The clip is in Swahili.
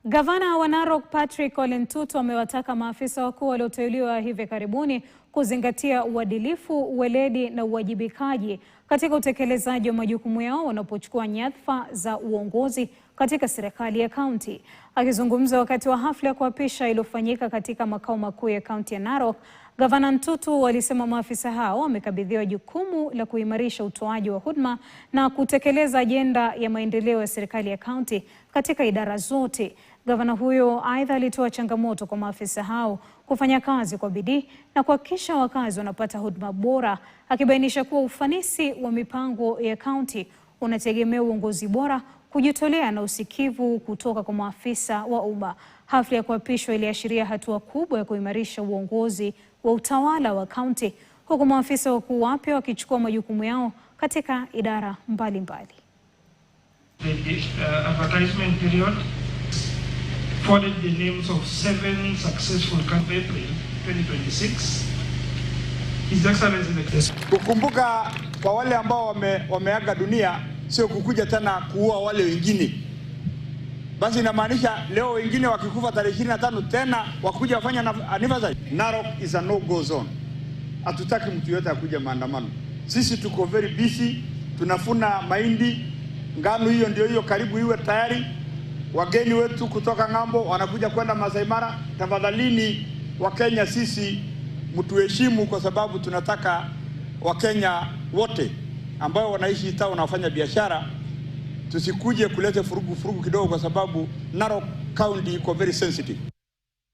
Gavana wa Narok Patrick Ole Ntutu amewataka maafisa wakuu walioteuliwa hivi karibuni kuzingatia uadilifu, uweledi na uwajibikaji katika utekelezaji wa majukumu yao wanapochukua nyadhifa za uongozi katika serikali ya kaunti. Akizungumza wakati wa hafla ya kuapisha iliyofanyika katika makao makuu ya kaunti ya Narok, Gavana Ntutu alisema maafisa hao wamekabidhiwa jukumu la kuimarisha utoaji wa huduma na kutekeleza ajenda ya maendeleo ya serikali ya kaunti katika idara zote. Gavana huyo aidha alitoa changamoto kwa maafisa hao kufanya kazi kwa bidii na kuhakikisha wakazi wanapata huduma bora, akibainisha kuwa ufanisi wa mipango ya kaunti unategemea uongozi bora, kujitolea na usikivu kutoka kwa maafisa wa umma. Hafla ya kuapishwa iliashiria hatua kubwa ya kuimarisha uongozi wa utawala wa kaunti, huku maafisa wakuu wapya wakichukua majukumu yao katika idara mbalimbali. Advertisement period followed the names of 7 successful candidates April 2026. His Excellency kukumbuka kwa wale ambao wameaga dunia, sio kukuja tena kuua wale wengine. Basi inamaanisha leo wengine wakikufa tarehe 25 tena wakuja wafanya anniversary. Narok is a no-go zone. Hatutaki mtu yote akuja maandamano. Sisi tuko very busy, tunafuna mahindi, ngano hiyo ndio hiyo karibu iwe tayari. Wageni wetu kutoka ng'ambo wanakuja kwenda Masai Mara. Tafadhalini Wakenya, sisi mtuheshimu, kwa sababu tunataka Wakenya wote ambao wanaishi town wanafanya biashara, tusikuje kuleta furugu kidogo, kwa sababu Narok County iko very sensitive.